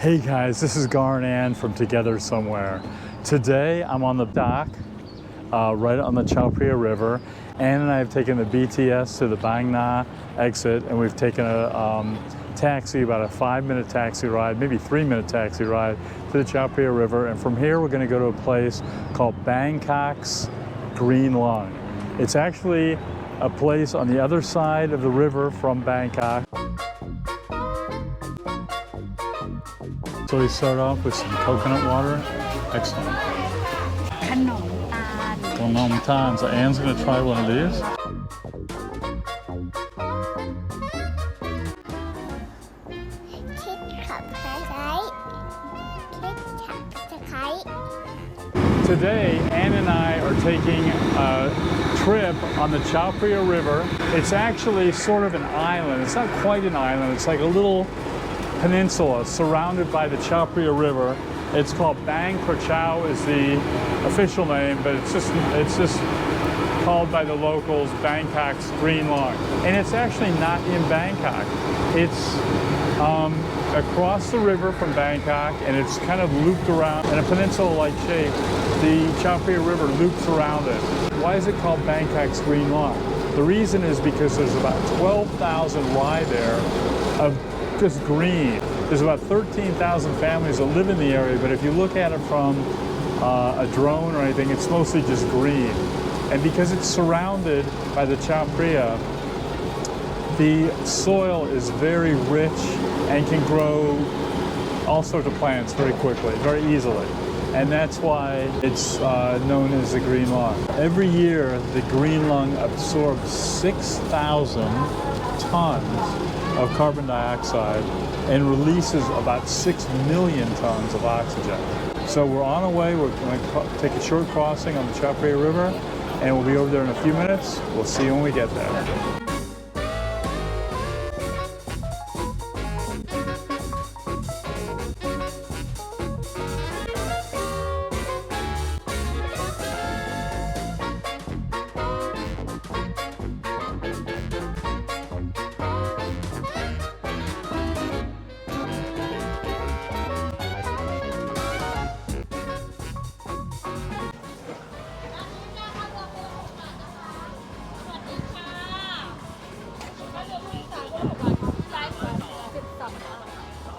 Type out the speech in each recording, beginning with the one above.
Hey guys, this is Gar and Ann from Together Somewhere. Today I'm on the dock right on the Chao Phraya River. Ann and I have taken the BTS to the Bang Na exit, and we've taken a taxi, about a 5-minute taxi ride, maybe 3-minute taxi ride to the Chao Phraya River. And from here we're going to go to a place called Bangkok's Green Lung. It's actually a place on the other side of the river from Bangkok. So we start off with some coconut water. Excellent. Khnom tan. So Ann's going to try one of these. Today, Ann and I are taking a trip on the Chao Phraya River. It's actually sort of an island. It's not quite an island. It's like a little peninsula surrounded by the Chao Phraya River. It's called Krachao is the official name, but it's just called by the locals Bangkok's Green Lung. And it's actually not in Bangkok. It's across the river from Bangkok, and it's kind of looped around in a peninsula-like shape. The Chao Phraya River loops around it. Why is it called Bangkok's Green Lung? The reason is because there's about 12,000 rai there of just green. There's about 13,000 families that live in the area, but if you look at it from a drone or anything, it's mostly just green. And because it's surrounded by the Chao Phraya, the soil is very rich and can grow all sorts of plants very quickly, very easily. And that's why it's known as the green lung. Every year, the green lung absorbs 6,000 tons of carbon dioxide and releases about 6 million tons of oxygen. So we're on our way. We're going to take a short crossing on the Chao Phraya River, and we'll be over there in a few minutes. We'll see you when we get there.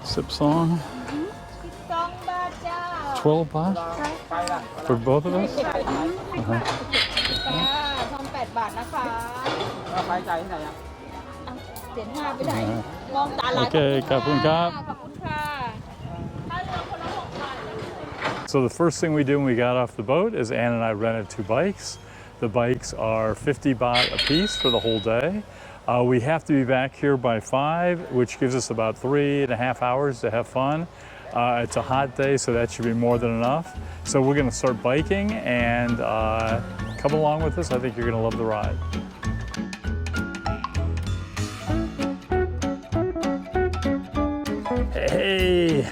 Sip song. 12 baht? For both of us? Okay, ขอบคุณครับ So the first thing we did when we got off the boat is Ann and I rented 2 bikes. The bikes are 50 baht a piece for the whole day. We have to be back here by 5, which gives us about 3.5 hours to have fun. It's a hot day, so that should be more than enough. So we're going to start biking, and come along with us. I think you're going to love the ride. Hey!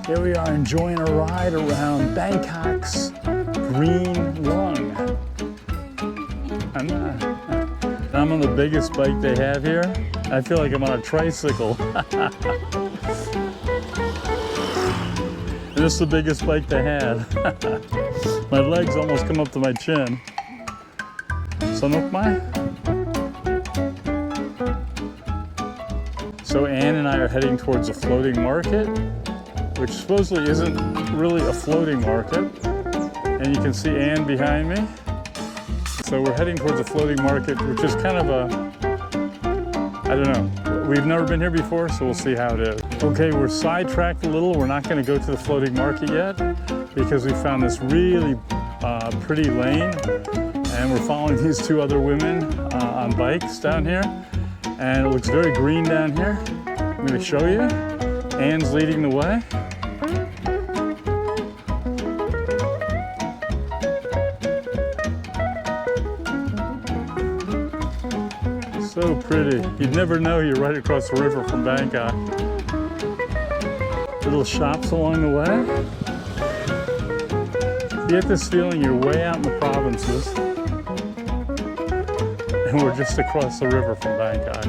Here we are enjoying a ride around Bangkok's Green Lung. I'm on the biggest bike they have here. I feel like I'm on a tricycle. And this is the biggest bike they have. My legs almost come up to my chin. So Ann and I are heading towards a floating market, which supposedly isn't really a floating market. And you can see Ann behind me. So we're heading towards a floating market, which is kind of I don't know. We've never been here before, so we'll see how it is. Okay, we're sidetracked a little. We're not going to go to the floating market yet because we found this really pretty lane, and we're following these 2 other women on bikes down here, and it looks very green down here. I'm going to show you. Ann's leading the way. So pretty. You'd never know you're right across the river from Bangkok. Little shops along the way. You get this feeling you're way out in the provinces, and we're just across the river from Bangkok.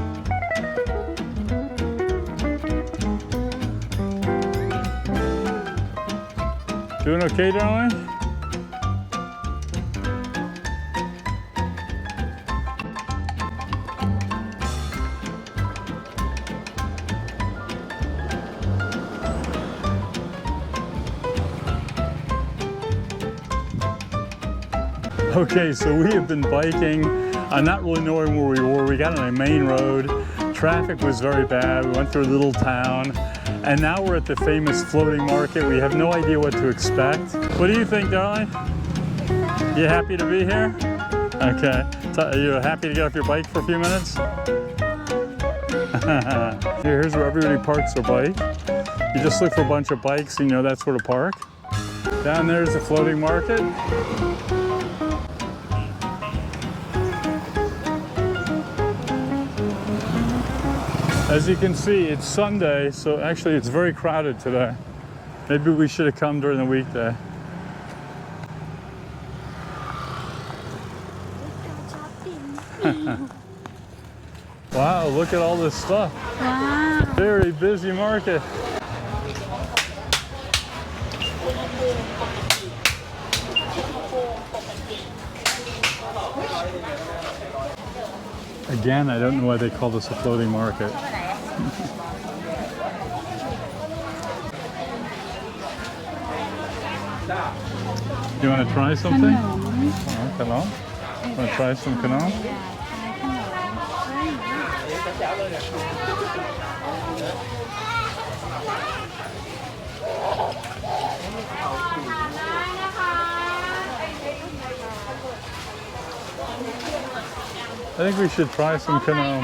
Doing okay, darling? Okay, so we have been biking, not really knowing where we were. We got on a main road. Traffic was very bad. We went through a little town, and now we're at the famous floating market. We have no idea what to expect. What do you think, darling? You happy to be here? Okay. So are you happy to get off your bike for a few minutes? Here's where everybody parks their bike. You just look for a bunch of bikes, and you know that's where to park. Down there's the floating market. As you can see, it's Sunday, so actually it's very crowded today. Maybe we should have come during the weekday. Wow, look at all this stuff. Wow. Very busy market. Again, I don't know why they call this a floating market. You want to try something? Oh, kanom. Want to try some kanom? I think we should try some kanom.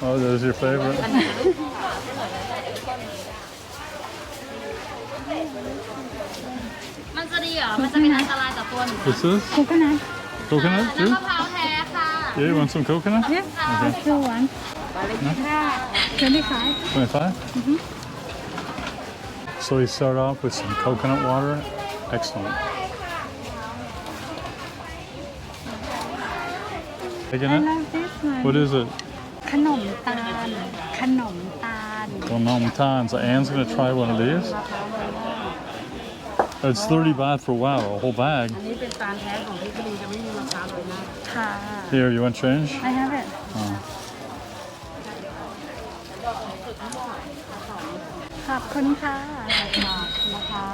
Oh, there's your favorite. What's this? Coconut. Coconut too? Yeah, you want some coconut? Yeah. Okay. Still one. 25. 25? So we start off with some coconut water. Excellent. Taking I it? love this one. What is it? ขนมตาล ขนมตาล Kanom tan. So Anne's going to try one of these. It's 30 baht for wow, a whole bag. อันนี้เป็นตาลแท้ของที่กรีจะไม่มีมะพร้าวเลยนะ ค่ะ Here, you want change? I have it Oh. ขอบคุณค่ะนะคะ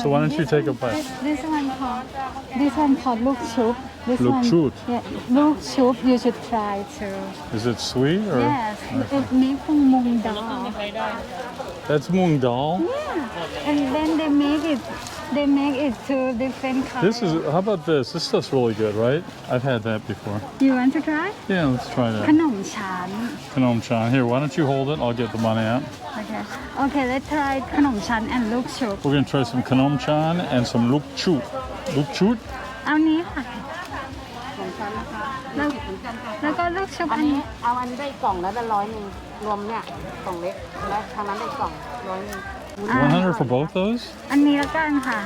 So why don't you take a bite? This one called ลูกชุบ This Look one shoot. Yeah, ลูกชุบ you should try too Is it sweet or? Yes it makes from มุงดาล That's mung dal. Yeah and then they make it to different colors This is. How about this? This stuff's really good, right? I've had that before. You want to try Yeah, let's try ข that. นมชั้น Kanom chan. Here, why don't you hold it? I'll get the money out. Okay let's try ขนมชั้น and ลูกชุบ We're gonna try some kanom chan and some luk chut. Luk chut? เอานี้ค่ะ ของฉันนะคะ แล้วก็ลูกชุบ อั อั น น นี้ นี้ เอาอันนี้ได้กล่องแล้วได้100รวมเนี่ยกล่องเล็กแล้วทางนั้นได้กล่อง100 100 for both those? อันนี้แล้วกันค่ะ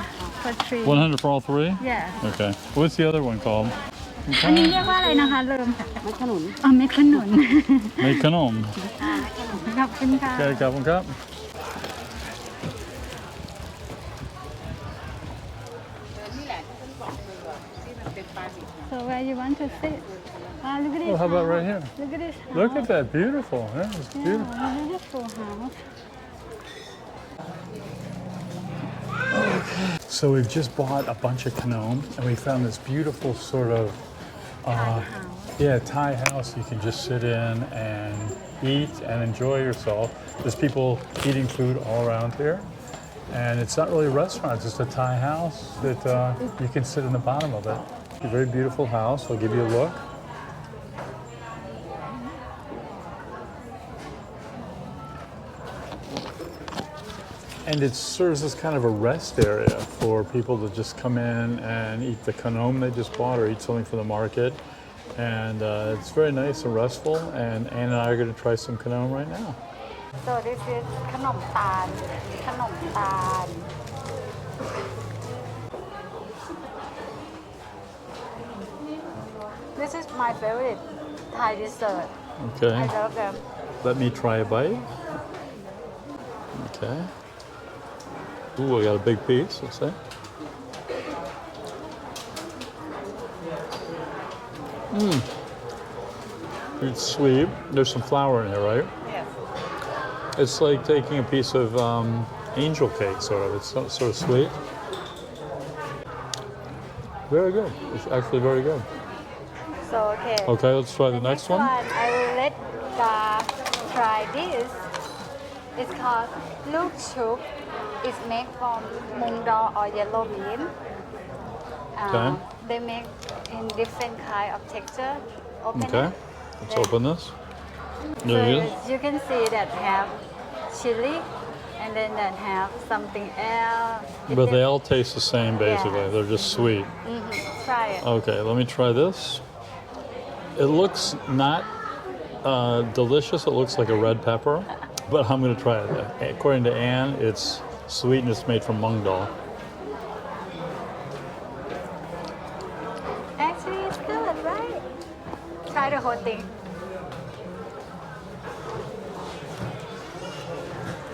for three 100 for all three? yes Okay. What's the other one called? อันนี้เรียกว่าอะไรนะคะลืม ไม่ขนุน อ๋อเม็ดขนุน Make kanom. ขอบคุณค่ะ Okay, cup and cup. so where you want to sit look at this Oh, how about house. right here? Look at this Look house. at that. Beautiful. That is beautiful. Yeah, beautiful house So we've just bought a bunch of kanom and we found this beautiful sort of Thai house you can just sit in and eat and enjoy yourself. There's people eating food all around here. And it's not really a restaurant, it's just a Thai house that you can sit in the bottom of it. A very beautiful house. I'll give you a look. And it serves as kind of a rest area for people to just come in and eat the kanom they just bought or eat something from the market. And it's very nice and restful. And Anne and I are going to try some kanom right now. so this is ขนมตาล ขนมตาล This is my favorite Thai dessert Okay. I love them. Let me try a bite. Okay. Ooh, I got a big piece. Let's see. It's sweet. There's some flour in here, right? Yes. It's like taking a piece of angel cake, sort of. It's sort of sweet. Very good. It's actually very good. So, okay. Okay, let's try the next one. I will let try this. It's called look chup. It's made from mung dal or yellow bean. Okay. They make in different kind of texture. Open Okay. it. Let's open this. So There it is. you can see that have chili and then that have something else. But they all taste the same, basically. Yes. They're just sweet. Try it. Okay, let me try this. It looks not delicious. It looks like a red pepper, but I'm going to try it. According to Anne, it's sweet and it's made from mung dal. Actually, it's good, right? Try the whole thing.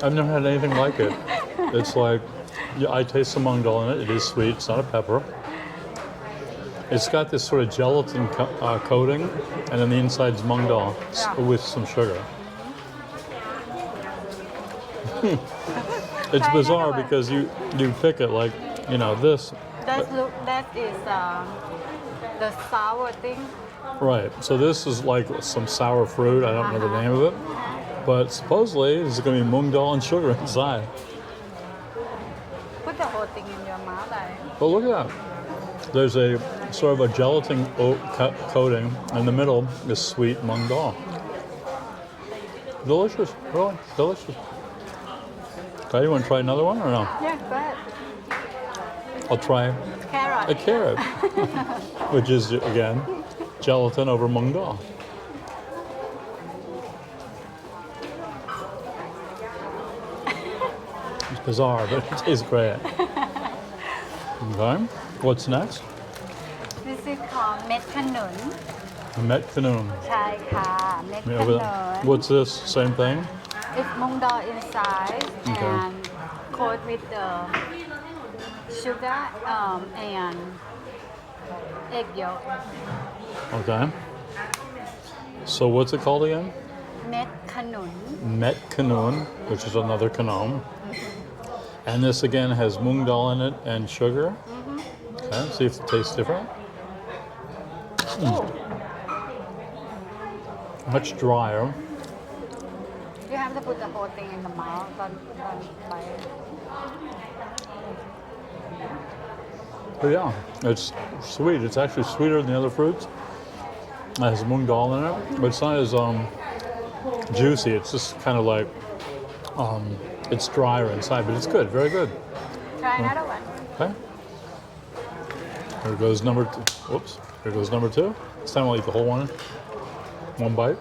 I've never had anything like it. It's like, yeah, I taste the mung dal in it. It is sweet. It's not a pepper. It's got this sort of gelatin coating, and then the inside's mung dal with some sugar. It's Try bizarre another one. because you pick it like, you know, this. That is the sour thing. Right. So this is like some sour fruit. I don't know the name of it. But supposedly there's going to be mung dal and sugar inside. Put the whole thing in your mouth. But look at that. There's a sort of a gelatin coating. In the middle is sweet mung dal. Delicious. Really delicious. Okay, you want to try another one or no? Yeah, go ahead. I'll try Carrot. a carrot, which is, again, gelatin over mung dal. It's bizarre, but it tastes great. Okay, what's next? This is called เม็ดขนุน Met canoe. ใช่ค่ะเม็ดข Yeah, นุ over น there. What's this? Same thing? It's mung dal inside Okay. and coated with the sugar and egg yolk. Okay. So what's it called again? เม็ดขนุน Met canoe, which is another canoe. And this again has mung dal in it and sugar. Okay, see if it tastes different. Much drier. You have to put the whole thing in the mouth. Don't bite. But yeah, it's sweet. It's actually sweeter than the other fruits. It has mung dal in it, but it's not as juicy. It's just kind of like it's drier inside, but it's good. Very good. Try another one. Okay. Here goes number two. Whoops. Here goes number two. This time I'll eat the whole one. One bite.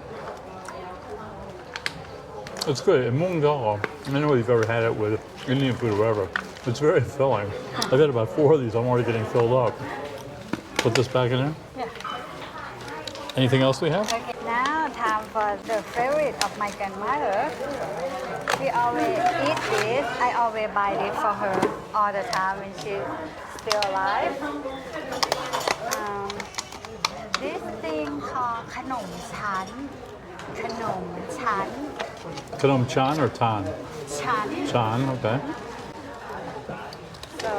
It's good. And mung dal, I don't know if you've ever had it with Indian food or whatever. It's very filling. I've had about 4 of these. I'm already getting filled up. Put this back in there. Yeah. Anything else we have? Okay. Now time for the favorite of my grandmother. We always eat this. I always buy this for her all the time when she's still alive. This thing called ขนมชั้น ขนมชั้น Kanam chan or tan? ชั้น Chan, okay. So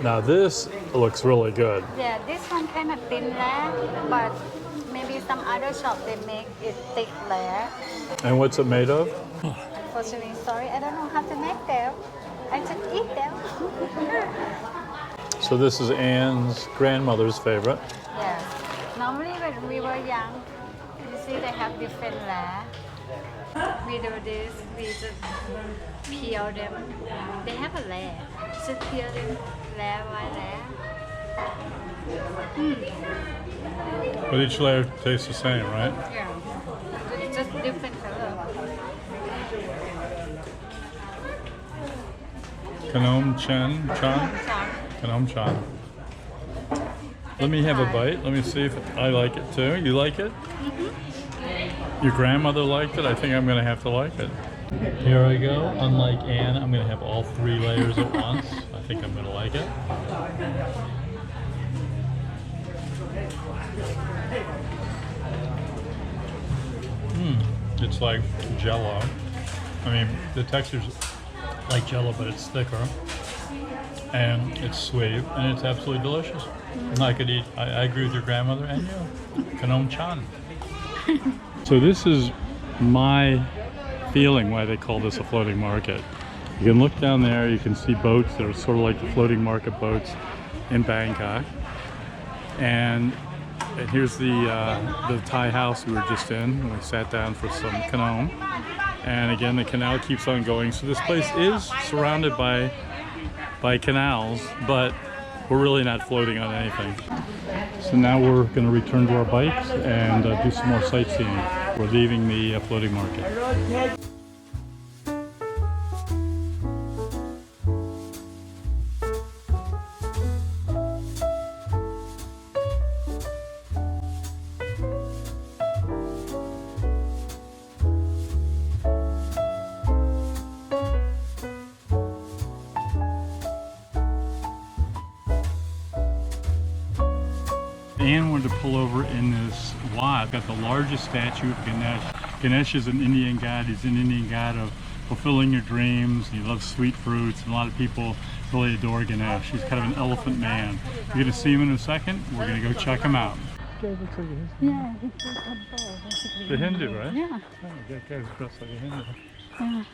Now this looks really good. yeah, this one kind of thin layer, but maybe some other shop they make it thick layer. And what's it made of? Unfortunately, sorry, I don't know how to make them. I just eat them. So this is Anne's grandmother's favorite. Yeah. Normally when we were young, you see they have different layer. We do this, we just peel them. They have a layer. Just peel them layer by layer. But each layer tastes the same, right? Yeah. It's just different color. Kanam chan? Kanam chan. Let me have a bite. Let me see if I like it too. You like it? Your grandmother liked it. I think I'm gonna have to like it. Here I go. Unlike Anne, I'm gonna have all 3 layers at once. I think I'm gonna like it. It's like Jello. I mean, the texture's like Jello, but it's thicker, and it's sweet, and it's absolutely delicious. I could eat. I agree with your grandmother and you. Kanom chan. So this is my feeling why they call this a floating market. You can look down there. You can see boats that are sort of like the floating market boats in Bangkok, and here's the Thai house we were just in. We sat down for some kanom, and again the canal keeps on going. So this place is surrounded by canals, but we're really not floating on anything. So now we're going to return to our bikes and do some more sightseeing. We're leaving the floating market. Anne wanted to pull over in this lot. Got the largest statue of Ganesh. Ganesh is an Indian god. He's an Indian god of fulfilling your dreams. He loves sweet fruits, and a lot of people really adore Ganesh. He's kind of an elephant man. You're gonna see him in a second. We're gonna go check him out. That guy looks like a Hindu. Yeah, he's a temple, basically. The Hindu, right? Yeah. Oh, that guy's dressed like a Hindu. Yeah.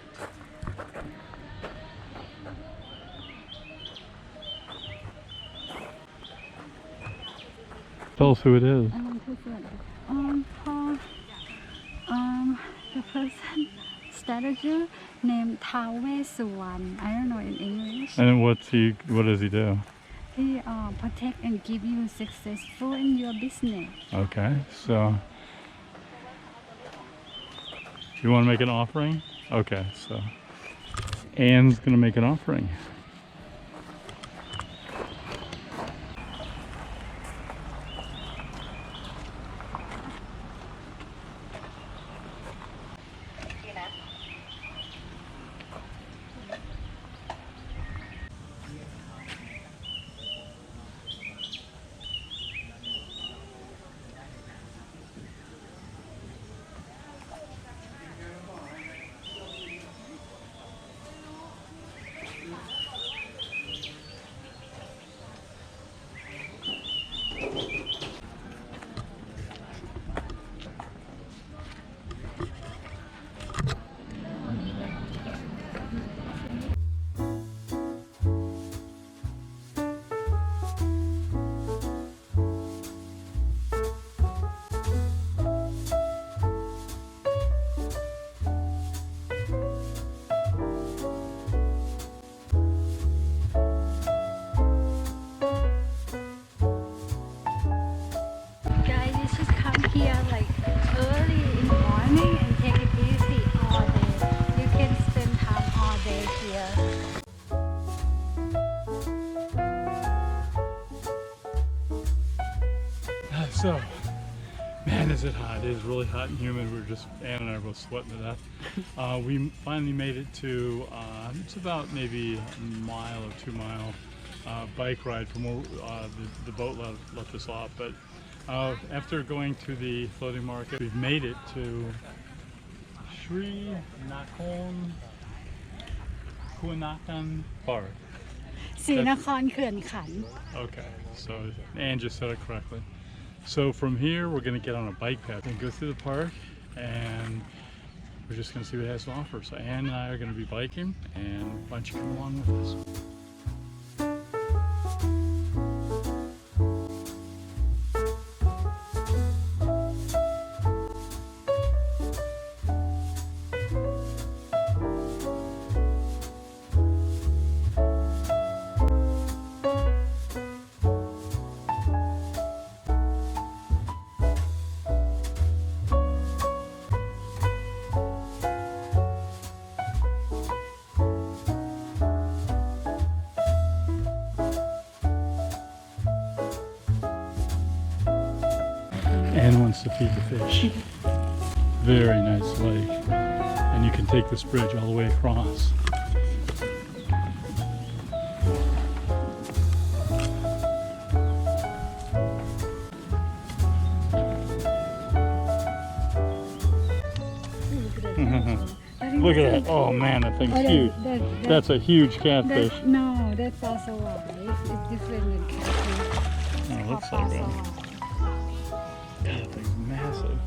Tell us who it is. The person statue named Taoisuwan. I don't know in English. And what does he do? He protect and give you successful in your business. Okay, so you want to make an offering? Okay, so Anne's gonna make an offering. Here like early in the morning and take it easy all day. You can spend time all day here. So, man, is it hot. It is really hot and humid. Anne and I are both sweating to death. We finally made it to, it's about maybe a mile or 2 mile bike ride from where the boat left us off. But after going to the floating market, we've made it to Sri Nakhon Kunakan Park. ศรีนครเขื่อนขัน Okay, so Anne just said it correctly. So from here, we're going to get on a bike path and go through the park, and we're just going to see what it has to offer. So Anne and I are going to be biking, and why don't you come along with us? Anne wants to feed the fish. very nice lake. And you can take this bridge all the way across. Look at that. Oh man, that thing's huge. That's a huge catfish. No, that's also wrong. It's different than catfish. Oh, it looks like that. God, that thing's massive.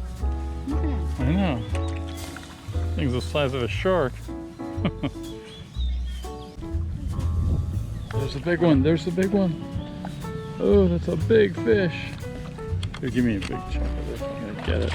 Yeah. I know. Thing's the size of a shark. There's a big one. There's the big one. Oh, that's a big fish. Here, give me a big chunk of this. I'm gonna get it.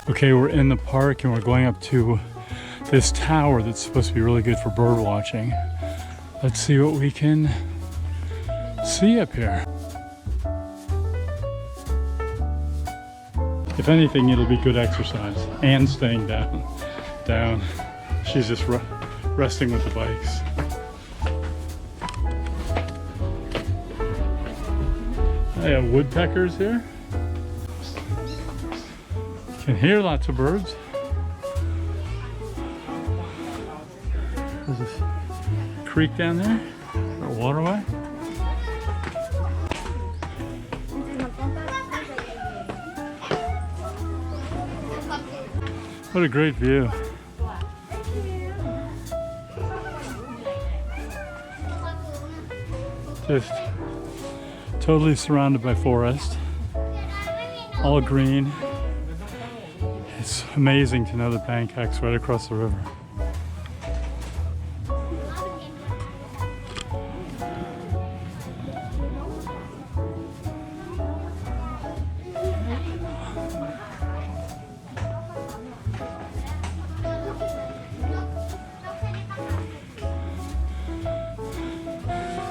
Okay, we're in the park and we're going up to this tower that's supposed to be really good for bird watching. Let's see what we can see up here. If anything, it'll be good exercise. And staying down. She's just resting with the bikes. I have woodpeckers here. Can hear lots of birds. There's this creek down there, or waterway. What a great view. Just totally surrounded by forest, all green. It's amazing to know that Bangkok's right across the river.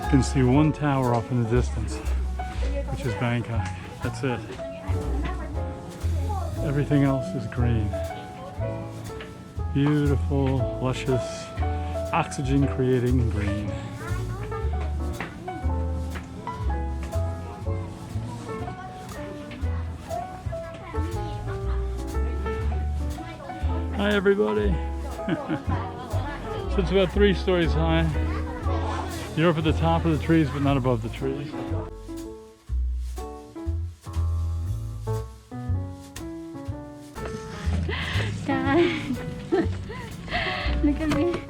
You can see one tower off in the distance, which is Bangkok. That's it. Everything else is green. Beautiful, luscious, oxygen creating green. Hi everybody. So it's about 3 stories high. You're up at the top of the trees, but not above the trees. Guys, look at me.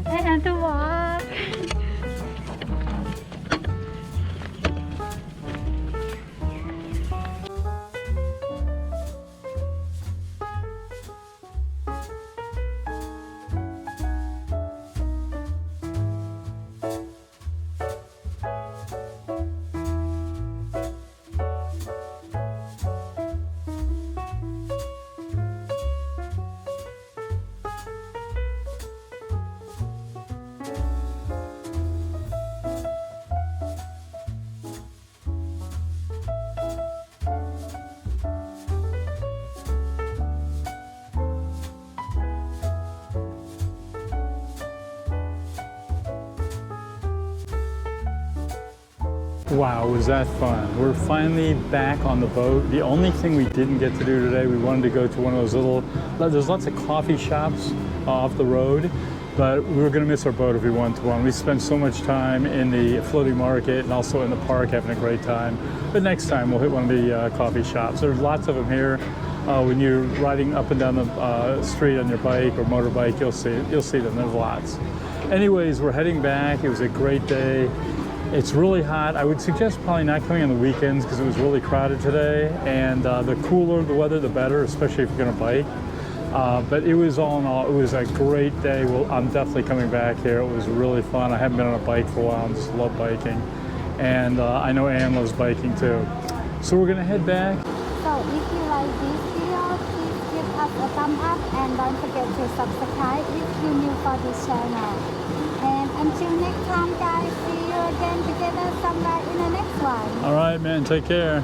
I have to walk. Wow, was that fun. We're finally back on the boat. The only thing we didn't get to do today, we wanted to go to one of those little, there's lots of coffee shops off the road, but we were gonna miss our boat if we went to one. We spent so much time in the floating market and also in the park having a great time. But next time we'll hit one of the coffee shops. There's lots of them here. When you're riding up and down the street on your bike or motorbike, you'll see them, there's lots. Anyways, we're heading back. It was a great day. It's really hot. I would suggest probably not coming on the weekends because it was really crowded today. And the cooler the weather, the better, especially if you're gonna bike. But it was all in all, it was a great day. Well, I'm definitely coming back here. It was really fun. I haven't been on a bike for a while. I just love biking. And I know Anne loves biking too. So we're gonna head back. So if you like this video, please give us us a thumb up and don't forget to subscribe if you're new for this channel. And until next time guys, see you again together somewhere in the next one. All right, man. Take care.